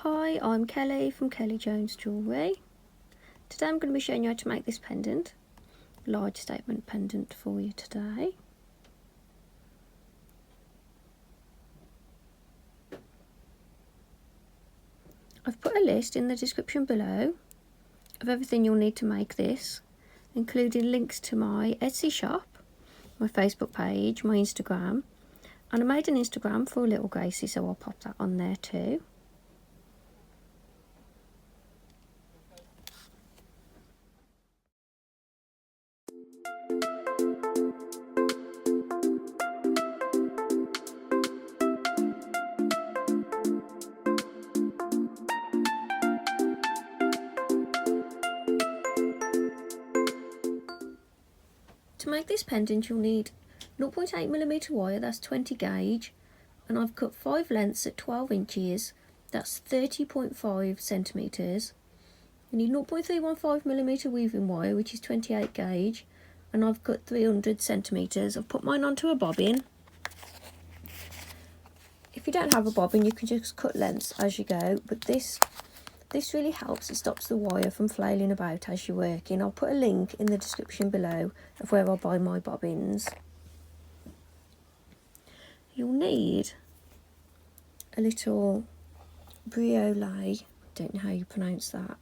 Hi, I'm Kelly from Kelly Jones Jewellery. Today I'm going to be showing you how to make this pendant, large statement pendant for you today. I've put a list in the description below of everything you'll need to make this, including links to my Etsy shop, my Facebook page, my Instagram, and I made an Instagram for little Gracie, so I'll pop that on there too. To make this pendant you'll need 0.8mm wire, that's 20 gauge, and I've cut 5 lengths at 12 inches, that's 30.5 centimetres. You need 0.315mm weaving wire, which is 28 gauge, and I've cut 300 centimetres. I've put mine onto a bobbin. If you don't have a bobbin you can just cut lengths as you go, but this really helps. It stops the wire from flailing about as you're working. I'll put a link in the description below of where I buy my bobbins. You'll need a little Briolette, don't know how you pronounce that,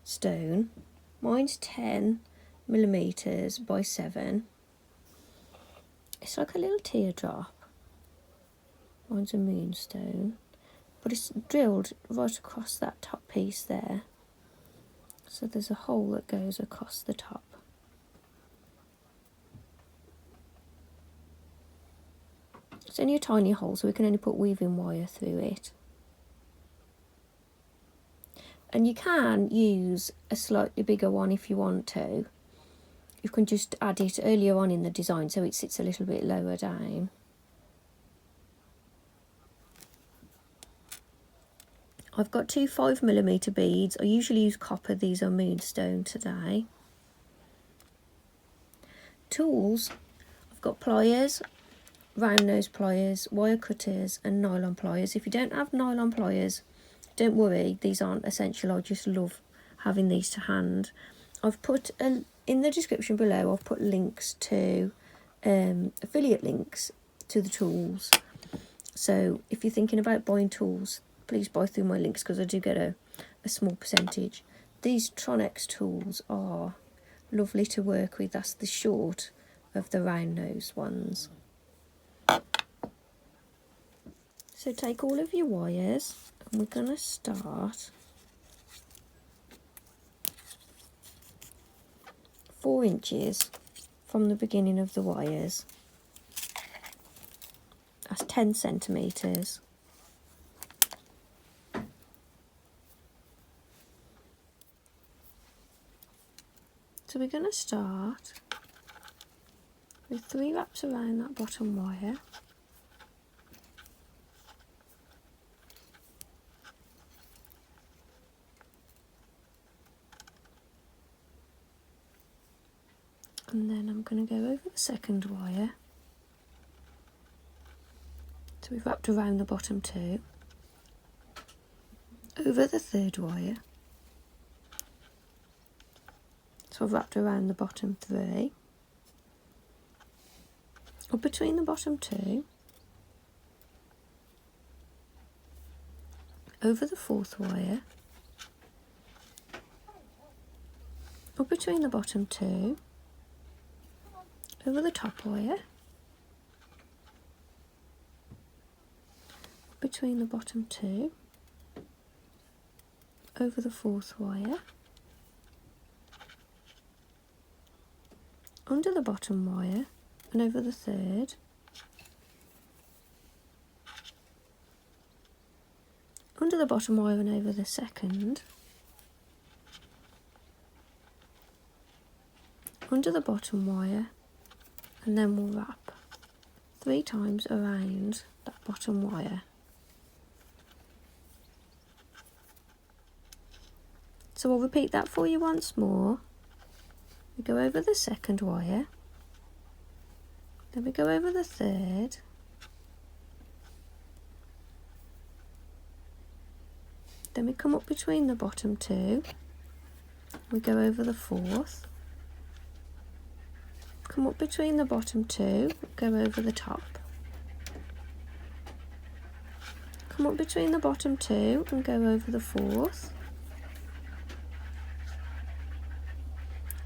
stone. Mine's 10mm by 7. It's like a little teardrop. Mine's a moonstone, but it's drilled right across that top piece there, so there's a hole that goes across the top. It's only a tiny hole, so we can only put weaving wire through it. And you can use a slightly bigger one if you want to. You can just add it earlier on in the design so it sits a little bit lower down. I've got 2 5mm beads. I usually use copper, these are moonstone today. Tools, I've got pliers, round nose pliers, wire cutters and nylon pliers. If you don't have nylon pliers, don't worry, these aren't essential, I just love having these to hand. I've put, in the description below, I've put links to, affiliate links to the tools. So if you're thinking about buying tools, please buy through my links because I do get a small percentage. These Tronex tools are lovely to work with. That's the short of the round nose ones. So take all of your wires and we're going to start 4 inches from the beginning of the wires. That's 10 centimetres. So we're going to start with 3 wraps around that bottom wire. And then I'm going to go over the second wire. So we've wrapped around the bottom 2. Over the third wire. So I've wrapped around the bottom 3, up between the bottom 2, over the fourth wire, up between the bottom 2, over the top wire, up between the bottom 2, over the fourth wire, under the bottom wire and over the third, under the bottom wire and over the second, under the bottom wire, and then we'll wrap 3 times around that bottom wire. So I'll repeat that for you once more. We go over the second wire, then we go over the third, Then we come up between the bottom two, we go over the fourth, come up between the bottom two, go over the top, come up between the bottom two and go over the fourth,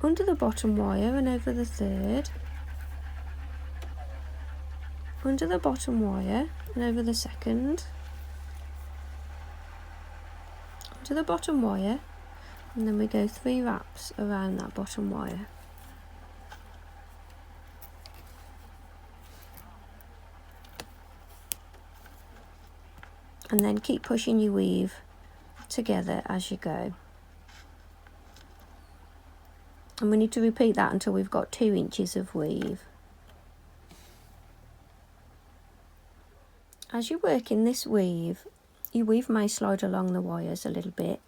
under the bottom wire and over the third, under the bottom wire and over the second, to the bottom wire, and then we go 3 wraps around that bottom wire. And then keep pushing your weave together as you go. And we need to repeat that until we've got 2 inches of weave. As you're working this weave, your weave may slide along the wires a little bit,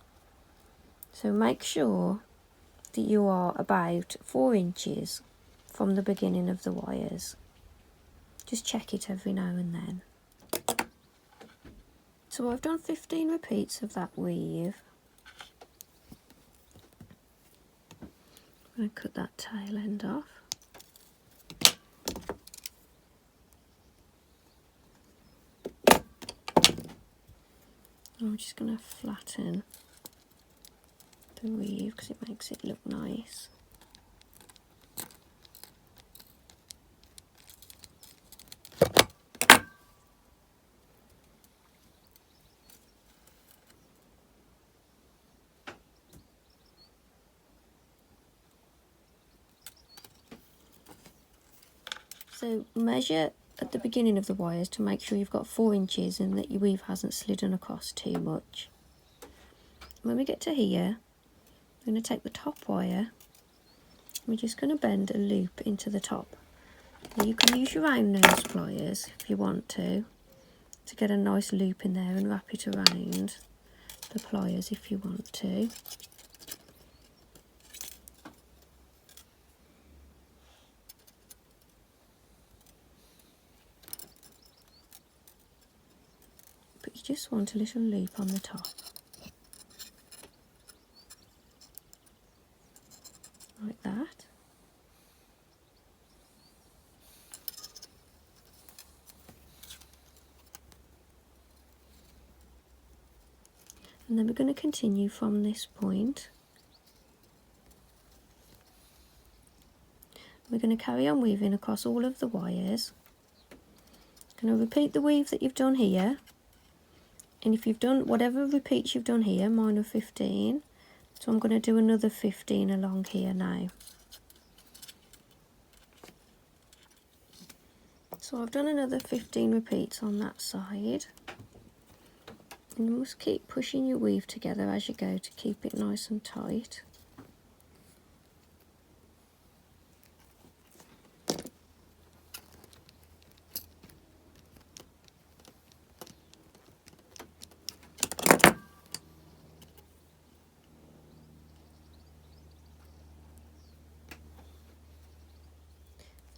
so make sure that you are about 4 inches from the beginning of the wires. Just check it every now and then. So I've done 15 repeats of that weave. I'm going to cut that tail end off. I'm just going to flatten the weave because it makes it look nice. So measure at the beginning of the wires to make sure you've got 4 inches and that your weave hasn't slidden across too much. When we get to here, I'm going to take the top wire, we're just going to bend a loop into the top. Now you can use your round nose pliers if you want to get a nice loop in there and wrap it around the pliers if you want to. But you just want a little loop on the top. Like that. And then we're going to continue from this point. We're going to carry on weaving across all of the wires. Going to repeat the weave that you've done here. And if you've done whatever repeats you've done here, mine are 15. So I'm going to do another 15 along here now. So I've done another 15 repeats on that side. And you must keep pushing your weave together as you go to keep it nice and tight.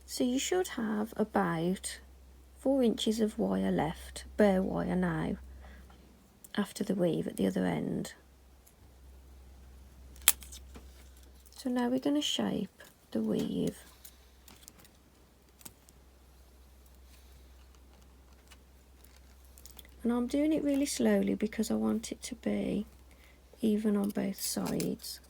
So you should have about 4 inches of wire left, bare wire now, after the weave at the other end. So now we're going to shape the weave. And I'm doing it really slowly because I want it to be even on both sides.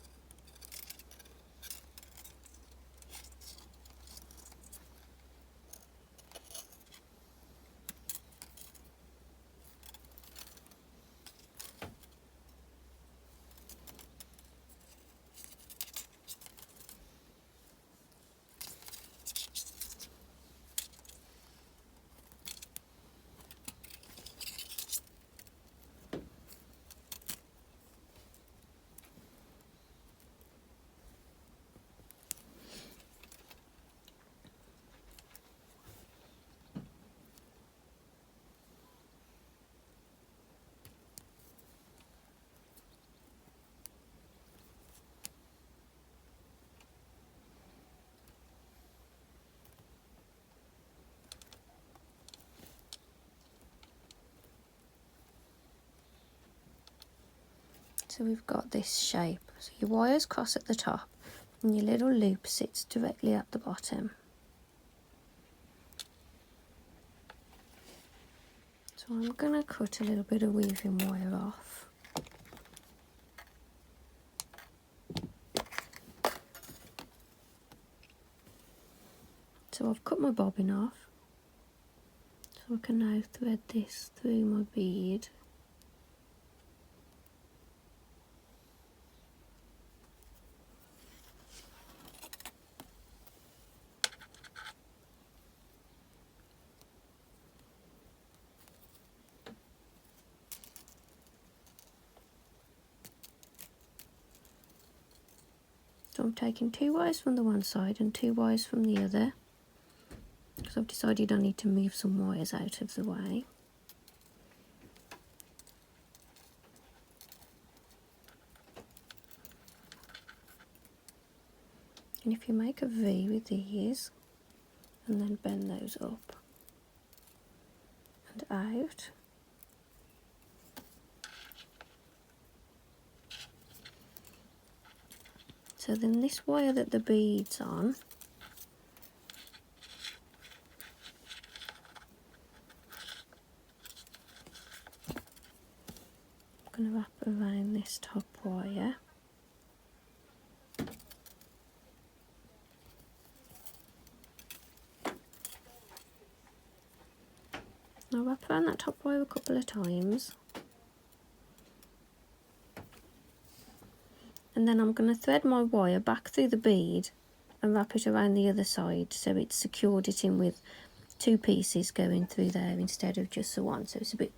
So we've got this shape. So your wires cross at the top and your little loop sits directly at the bottom. So I'm going to cut a little bit of weaving wire off. So I've cut my bobbin off. So I can now thread this through my bead. So I'm taking 2 wires from the one side and 2 wires from the other, because I've decided I need to move some wires out of the way. And if you make a V with these and then bend those up and out, so then this wire that the bead's on, I'm going to wrap around this top wire. I'll wrap around that top wire a couple of times. And then I'm going to thread my wire back through the bead and wrap it around the other side, so it's secured it in with 2 pieces going through there instead of just the one, so it's a bit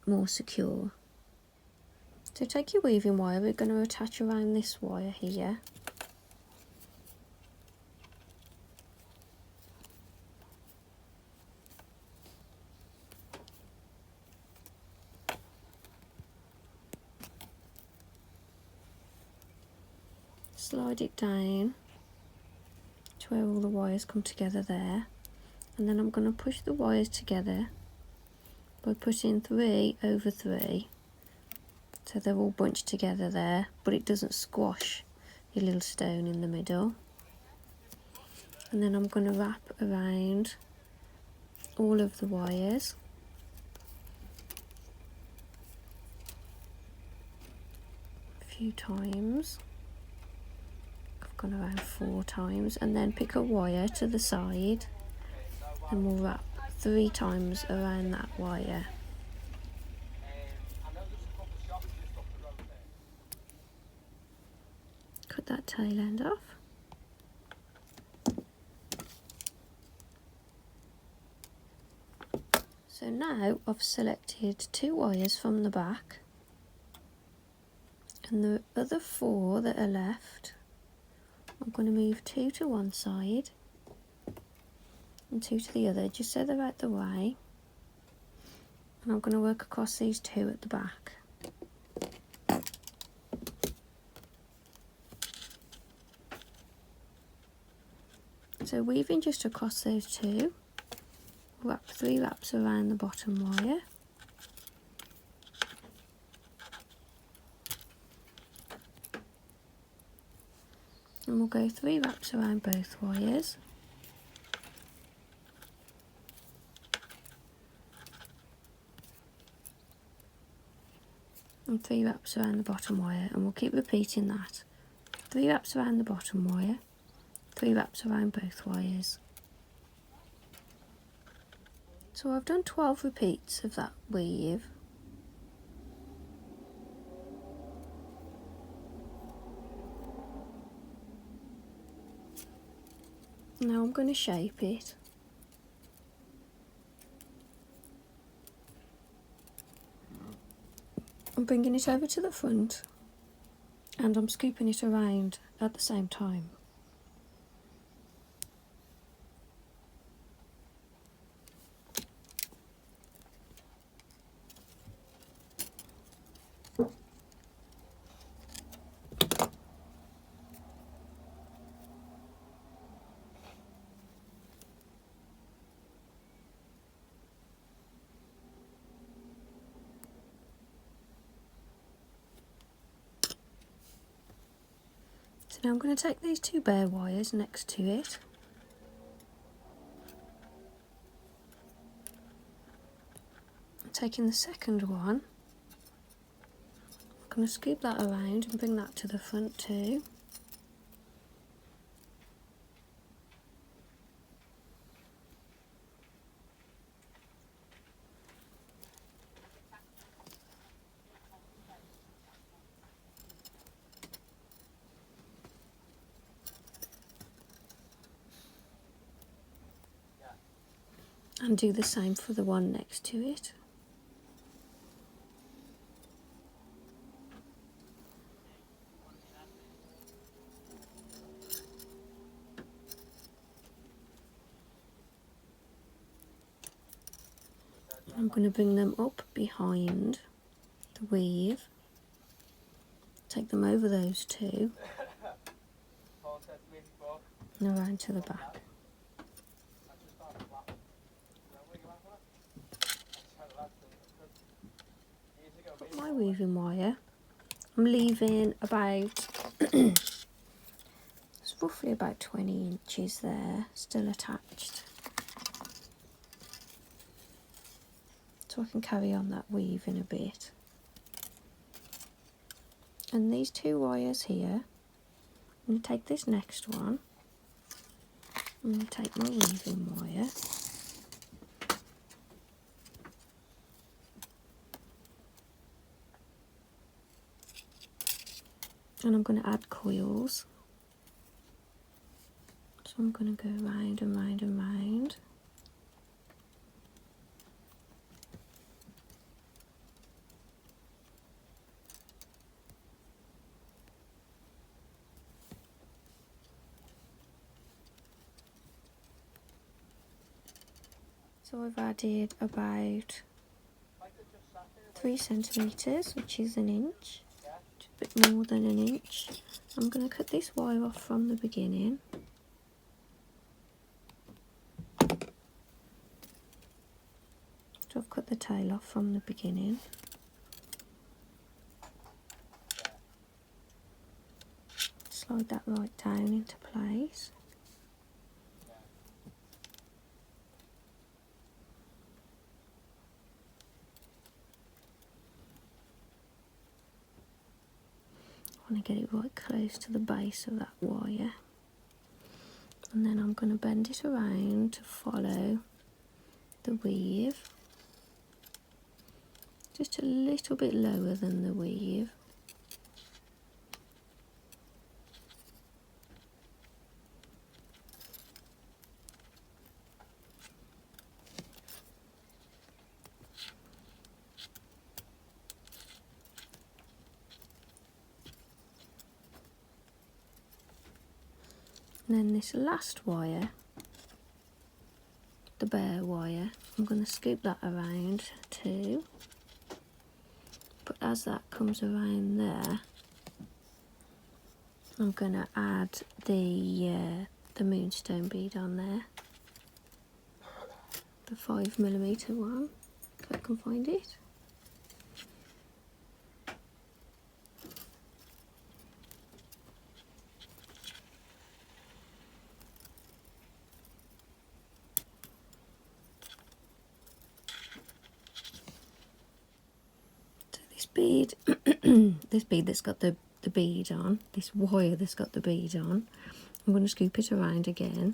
more secure. So take your weaving wire, we're going to attach around this wire here. Slide it down to where all the wires come together there, and then I'm going to push the wires together by putting 3 over 3, so they're all bunched together there, but it doesn't squash your little stone in the middle. And then I'm going to wrap around all of the wires. A few times. Gone around 4 times, and then pick a wire to the side and we'll wrap 3 times around that wire. Cut that tail end off. So now I've selected 2 wires from the back, and the other 4 that are left, I'm going to move 2 to one side and 2 to the other, just so they're out the way. And I'm going to work across these 2 at the back. So weaving just across those 2, wrap 3 wraps around the bottom wire. And we'll go 3 wraps around both wires. And 3 wraps around the bottom wire, and we'll keep repeating that. 3 wraps around the bottom wire, 3 wraps around both wires. So I've done 12 repeats of that weave. Now I'm going to shape it. I'm bringing it over to the front and I'm scooping it around at the same time. Now I'm going to take these two bare wires next to it, taking the second one, I'm going to scoop that around and bring that to the front too. And do the same for the one next to it. I'm going to bring them up behind the weave, take them over those two, and around to the back. Got my weaving wire. I'm leaving about, it's roughly about 20 inches there, still attached. So I can carry on that weave in a bit. And these two wires here, I'm going to take this next one, I'm going to take my weaving wire, and I'm going to add coils. So I'm going to go round and round and round. So I've added about 3 centimetres, which is an inch, a bit more than an inch. I'm going to cut this wire off from the beginning. So I've cut the tail off from the beginning. Slide that right down into place. I want to get it right close to the base of that wire, and then I'm going to bend it around to follow the weave, just a little bit lower than the weave. And then this last wire, the bare wire, I'm going to scoop that around too. But as that comes around there, I'm going to add the moonstone bead on there, the 5mm one, if I can find it. Bead, this bead that's got the bead on, this wire that's got the bead on, I'm going to scoop it around again.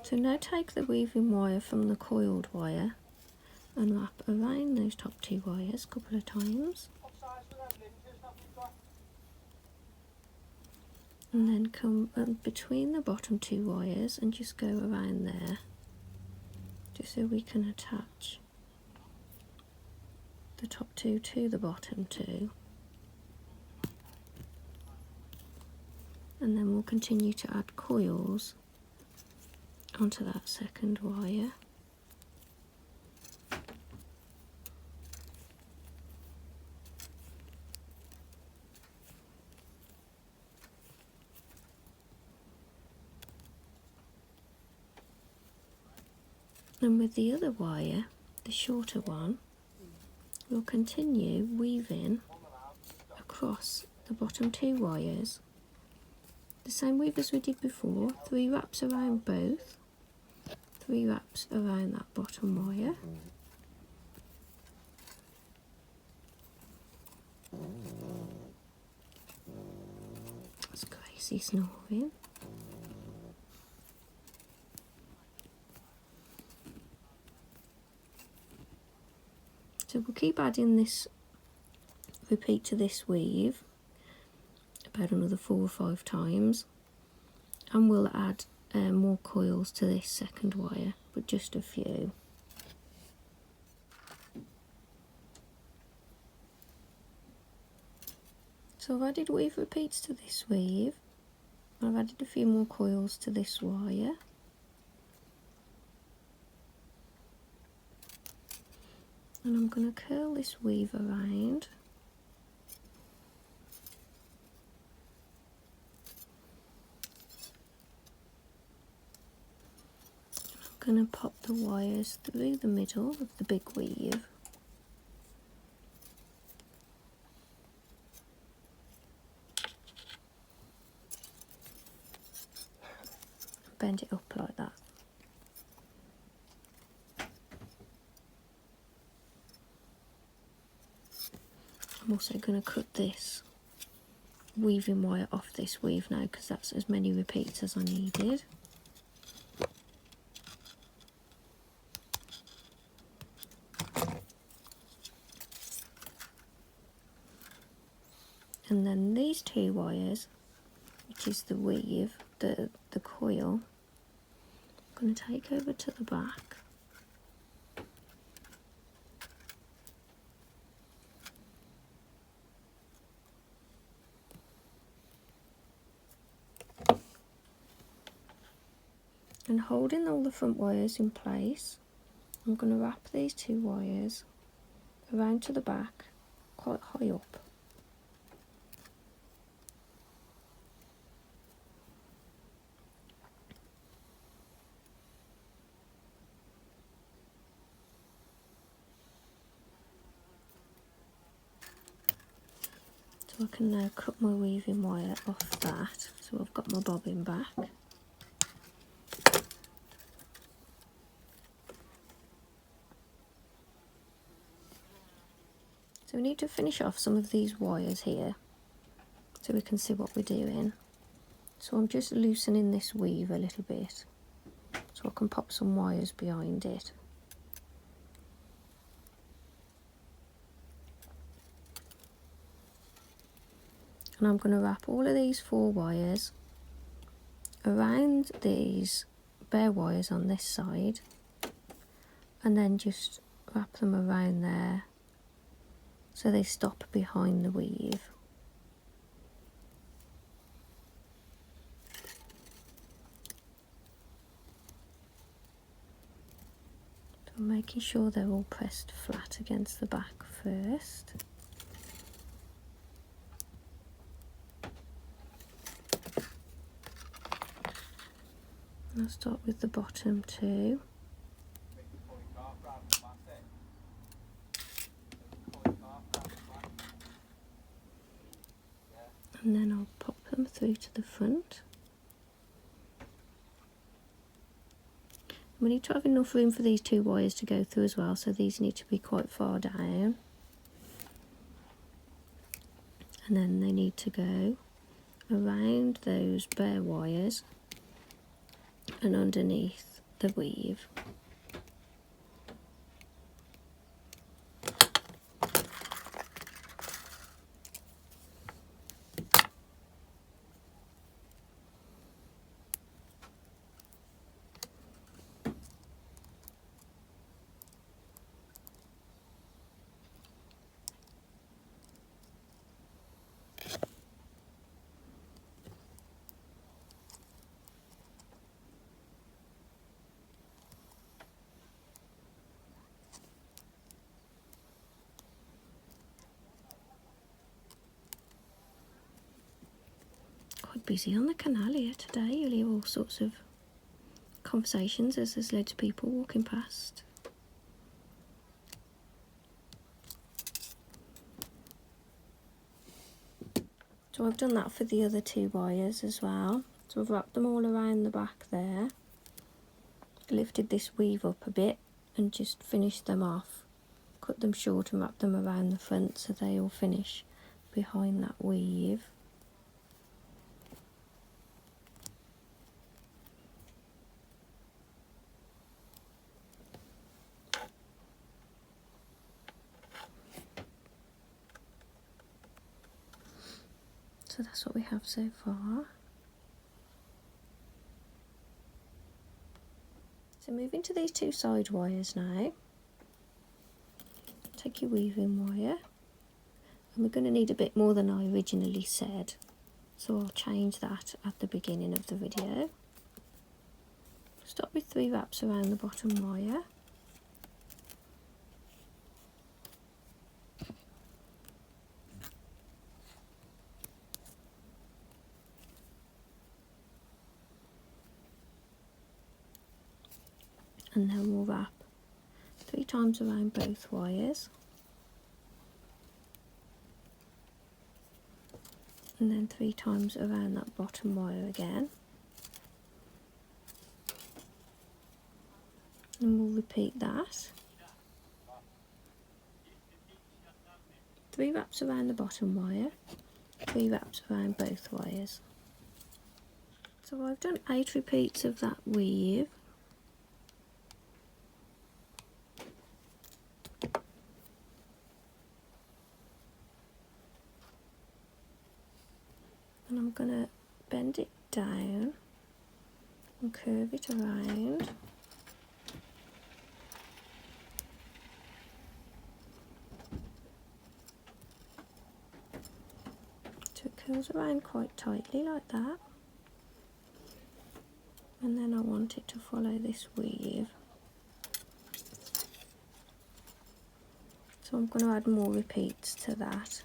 So now take the weaving wire from the coiled wire and wrap around those top two wires a couple of times. And then come between the bottom two wires and just go around there, just so we can attach the top two to the bottom two. And then we'll continue to add coils onto that second wire. And with the other wire, the shorter one, we'll continue weaving across the bottom 2 wires. The same weave as we did before, 3 wraps around both, 3 wraps around that bottom wire. That's Gracie snoring. So we'll keep adding this repeat to this weave about another 4 or 5 times, and we'll add more coils to this second wire, but just a few. So I've added weave repeats to this weave, I've added a few more coils to this wire. And I'm going to curl this weave around. I'm going to pop the wires through the middle of the big weave. Bend it up like that. I'm also going to cut this weaving wire off this weave now, because that's as many repeats as I needed. And then these 2 wires, which is the weave, the coil, I'm going to take over to the back. And holding all the front wires in place, I'm going to wrap these 2 wires around to the back, quite high up. So I can now cut my weaving wire off that, so I've got my bobbin back. So we need to finish off some of these wires here so we can see what we're doing. So I'm just loosening this weave a little bit so I can pop some wires behind it. And I'm going to wrap all of these 4 wires around these bare wires on this side, and then just wrap them around there so they stop behind the weave. So I'm making sure they're all pressed flat against the back first. And I'll start with the bottom 2. And then I'll pop them through to the front. We need to have enough room for these 2 wires to go through as well, so these need to be quite far down. And then they need to go around those bare wires and underneath the weave. Quite busy on the canal here today. You'll hear all sorts of conversations as there's loads of people walking past. So I've done that for the other 2 wires as well. So I've wrapped them all around the back there, lifted this weave up a bit and just finished them off, cut them short and wrapped them around the front so they all finish behind that weave. So that's what we have so far. So moving to these 2 side wires now. Take your weaving wire, and we're going to need a bit more than I originally said, so I'll change that at the beginning of the video. Start with 3 wraps around the bottom wire. And then we'll wrap 3 times around both wires, and then 3 times around that bottom wire again, and we'll repeat that. 3 wraps around the bottom wire, 3 wraps around both wires. So I've done 8 repeats of that weave. And I'm going to bend it down and curve it around. So it curls around quite tightly like that. And then I want it to follow this weave. So I'm going to add more repeats to that.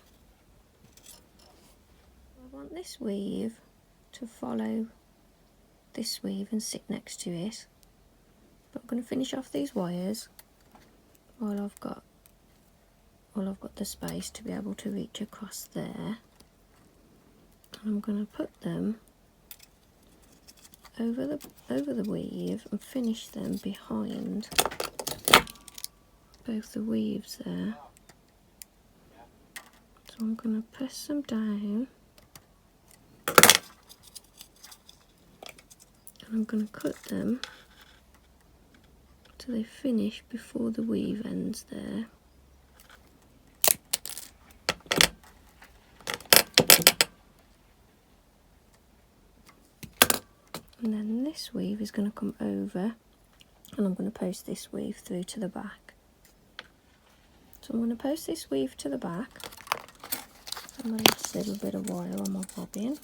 I want this weave to follow this weave and sit next to it, but I'm going to finish off these wires while I've got the space to be able to reach across there, and I'm going to put them over the weave and finish them behind both the weaves there. So I'm going to press them down. I'm going to cut them so they finish before the weave ends there. And then this weave is going to come over, and I'm going to post this weave through to the back. So I'm going to post this weave to the back and the last little bit of wire on my bobbin.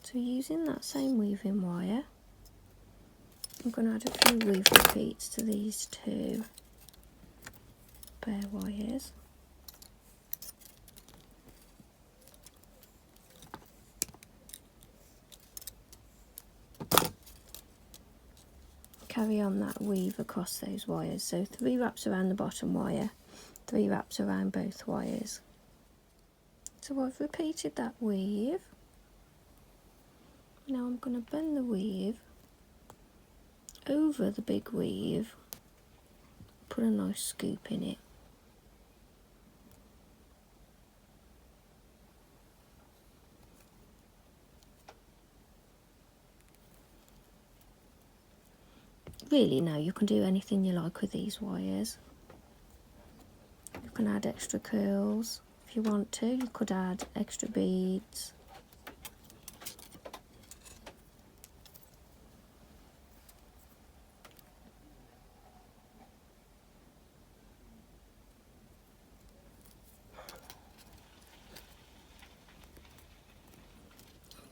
So using that same weaving wire, I'm going to add a few weave repeats to these 2 bare wires. Carry on that weave across those wires, so 3 wraps around the bottom wire, 3 wraps around both wires. So I've repeated that weave. Now I'm going to bend the weave over the big weave, put a nice scoop in it. really, no, you can do anything you like with these wires. You can add extra curls if you want to. You could add extra beads.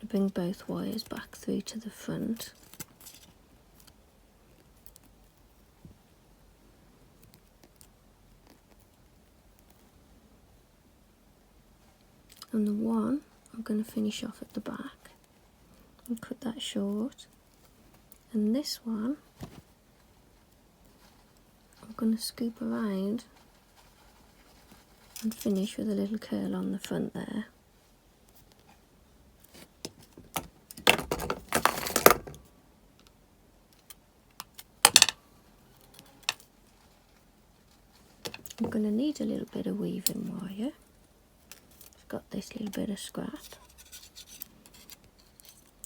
Bring both wires back through to the front. And the one I'm going to finish off at the back and cut that short. And this one I'm going to scoop around and finish with a little curl on the front there. I'm going to need a little bit of weaving wire. It's got this little bit of scrap.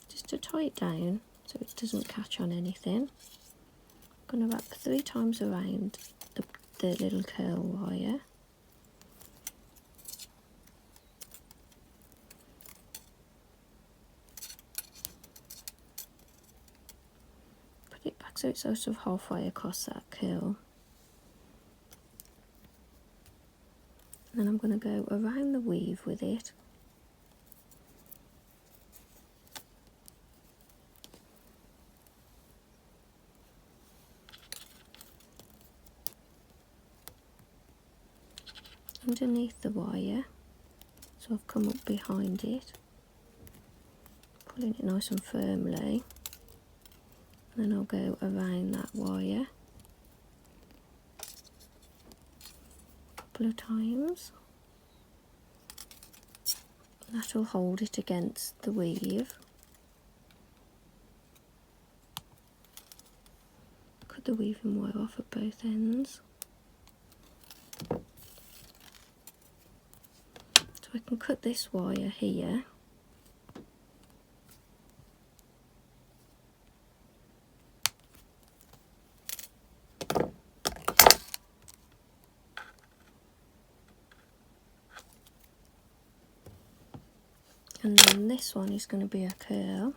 Just to tie it down so it doesn't catch on anything. I'm going to wrap 3 times around the little curl wire. Put it back so it's sort of halfway across that curl. And then I'm going to go around the weave with it. Underneath the wire, so I've come up behind it, pulling it nice and firmly, and then I'll go around that wire a couple of times. That will hold it against the weave. Cut the weaving wire off at both ends. So I can cut this wire here. And then this one is going to be a curl.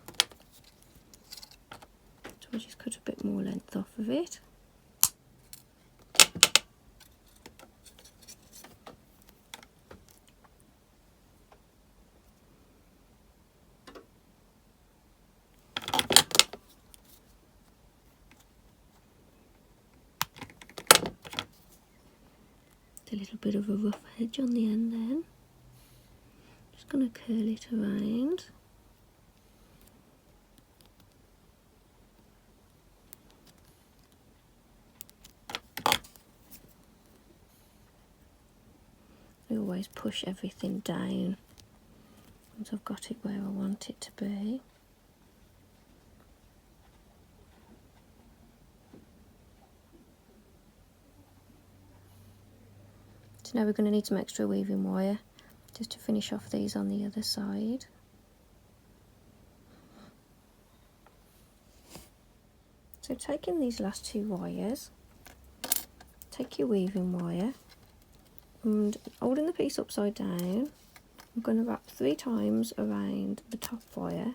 So I'll just cut a bit more length off of it. A little bit of a rough edge on the end then. Just going to curl it around. I always push everything down once I've got it where I want it to be. So now we're going to need some extra weaving wire just to finish off these on the other side. So taking these last 2 wires, take your weaving wire and holding the piece upside down, I'm going to wrap 3 times around the top wire.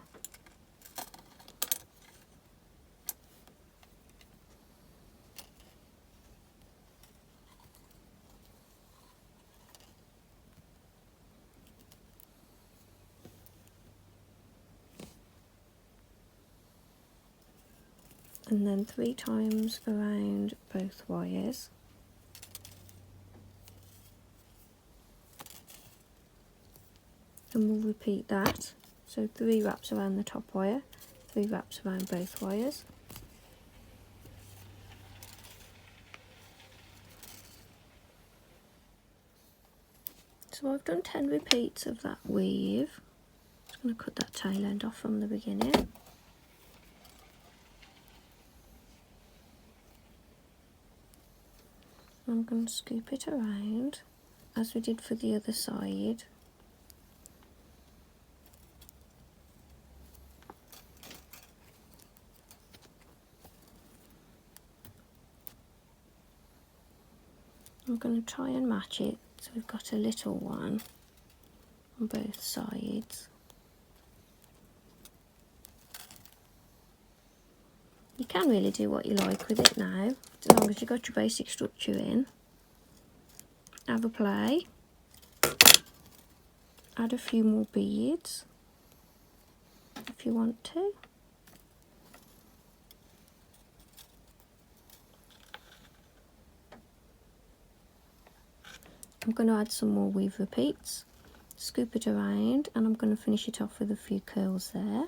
And then 3 times around both wires. And we'll repeat that. So 3 wraps around the top wire, 3 wraps around both wires. So I've done 10 repeats of that weave. I'm just going to cut that tail end off from the beginning. I'm going to scoop it around as we did for the other side. I'm going to try and match it so we've got a little one on both sides. You can really do what you like with it now, as long as you've got your basic structure in. Have a play. Add a few more beads if you want to. I'm going to add some more weave repeats, scoop it around, and I'm going to finish it off with a few curls there.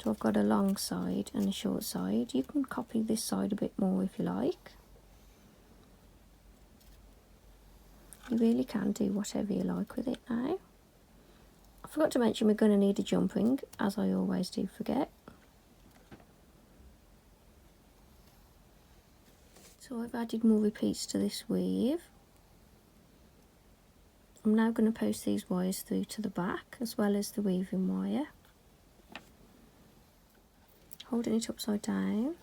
So I've got a long side and a short side. You can copy this side a bit more if you like. You really can do whatever you like with it now. I forgot to mention we're going to need a jump ring, as I always do forget. So I've added more repeats to this weave. I'm now going to post these wires through to the back as well as the weaving wire. Holding it upside down.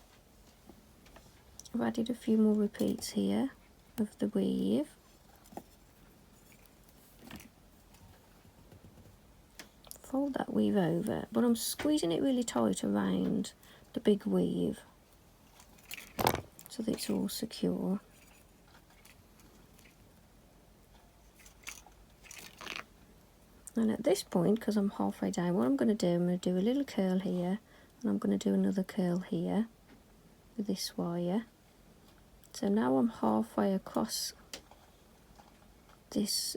I've added a few more repeats here of the weave. Fold that weave over, but I'm squeezing it really tight around the big weave so that it's all secure. And at this point, because I'm halfway down, what I'm going to do, I'm going to do a little curl here, and I'm going to do another curl here with this wire. So now I'm halfway across this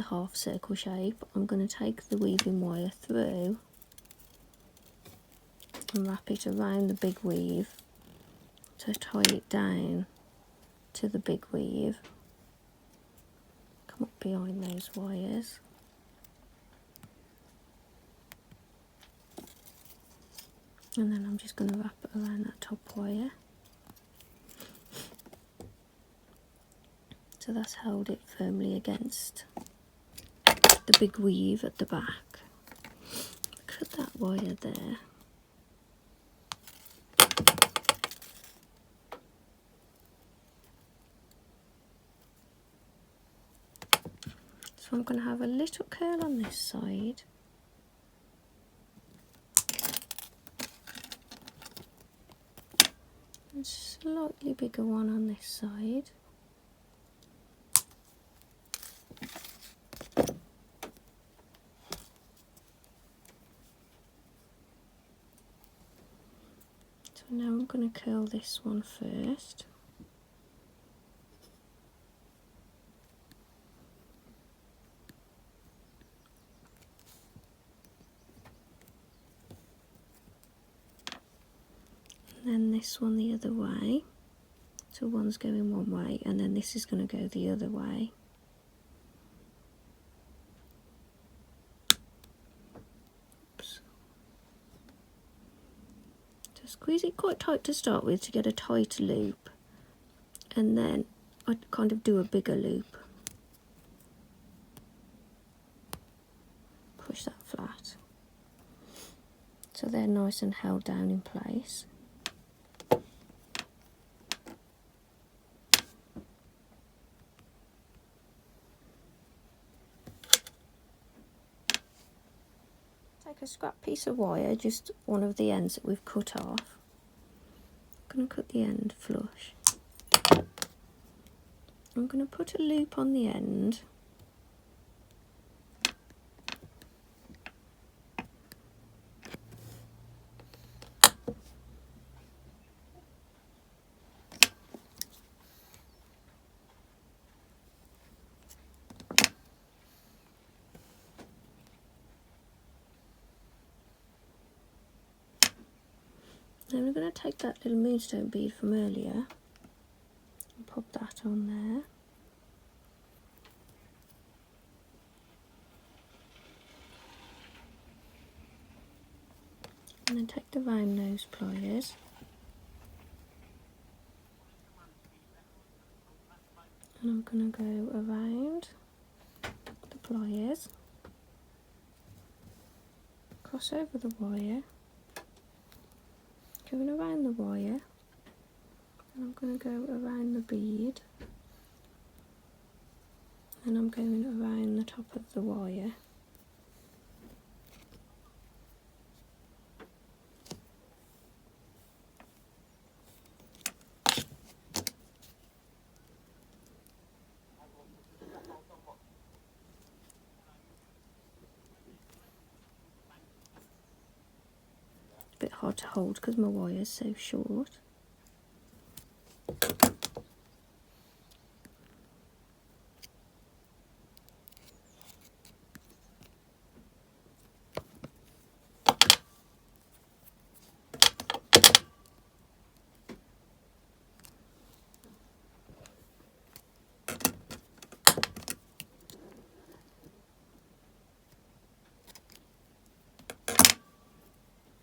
half circle shape. I'm going to take the weaving wire through and wrap it around the big weave to tie it down to the big weave. Come up behind those wires. And then I'm just going to wrap it around that top wire. So that's held it firmly against the big weave at the back. Cut that wire there. So I'm going to have a little curl on this side. And slightly bigger one on this side. So now I'm going to curl this one first. And then this one the other way. So one's going one way and then this is going to go the other way. Oops. So squeeze it quite tight to start with to get a tight loop, and then I kind of do a bigger loop. Push that flat. So they're nice and held down in place. Take a scrap piece of wire, just one of the ends that we've cut off. I'm going to cut the end flush. I'm going to put a loop on the end. Then we're going to take that little moonstone bead from earlier and pop that on there. And then take the round nose pliers and I'm going to go around the pliers, cross over the wire, going around the wire, and I'm going to go around the bead And I'm going around the top of the wire. A bit hard to hold because my wire is so short.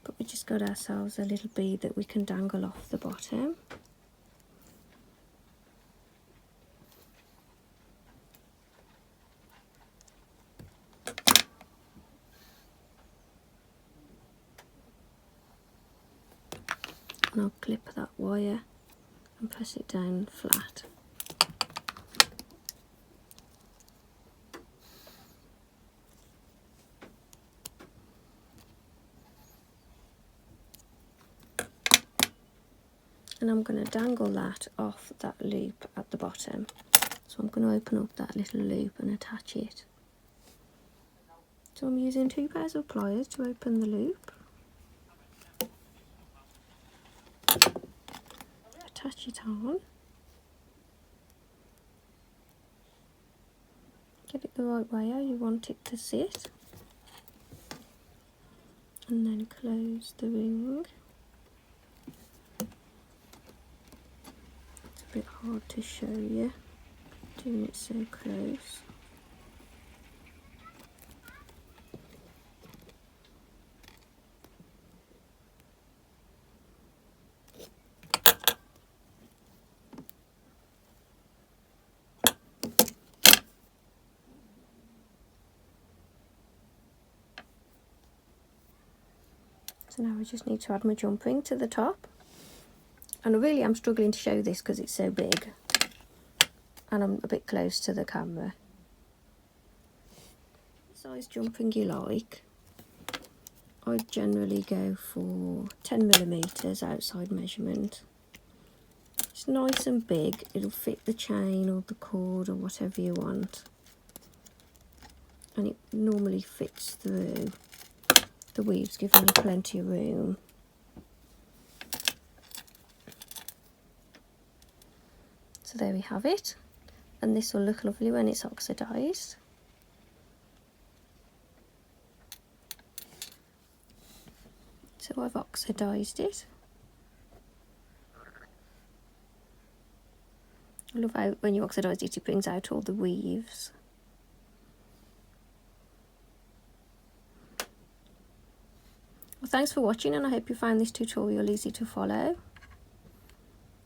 But we just got ourselves a little bead that we can dangle off the bottom. And I'll clip that wire and press it down flat. And I'm going to dangle that off that loop at the bottom. So I'm going to open up that little loop and attach it. So I'm using 2 pairs of pliers to open the loop. Attach it on. Get it the right way how you want it to sit. And then close the ring. It's a bit hard to show you, doing it so close. So now I just need to add my jumpring to the top. And I really am struggling to show this because it's so big. And I'm a bit close to the camera. Size jumpring you like. I generally go for 10mm outside measurement. It's nice and big. It'll fit the chain or the cord or whatever you want. And it normally fits through. The weave's giving you plenty of room. So there we have it. And this will look lovely when it's oxidised. So I've oxidised it. I love how when you oxidise it, it brings out all the weaves. Well, thanks for watching, and I hope you found this tutorial easy to follow.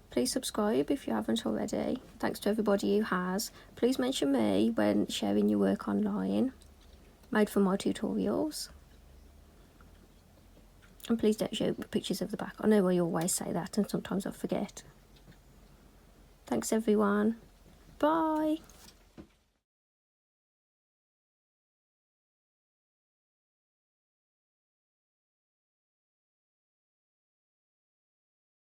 Please subscribe if you haven't already. Thanks to everybody who has. Please mention me when sharing your work online, made for my tutorials. And please don't show pictures of the back. I know I always say that and sometimes I forget. Thanks everyone. Bye.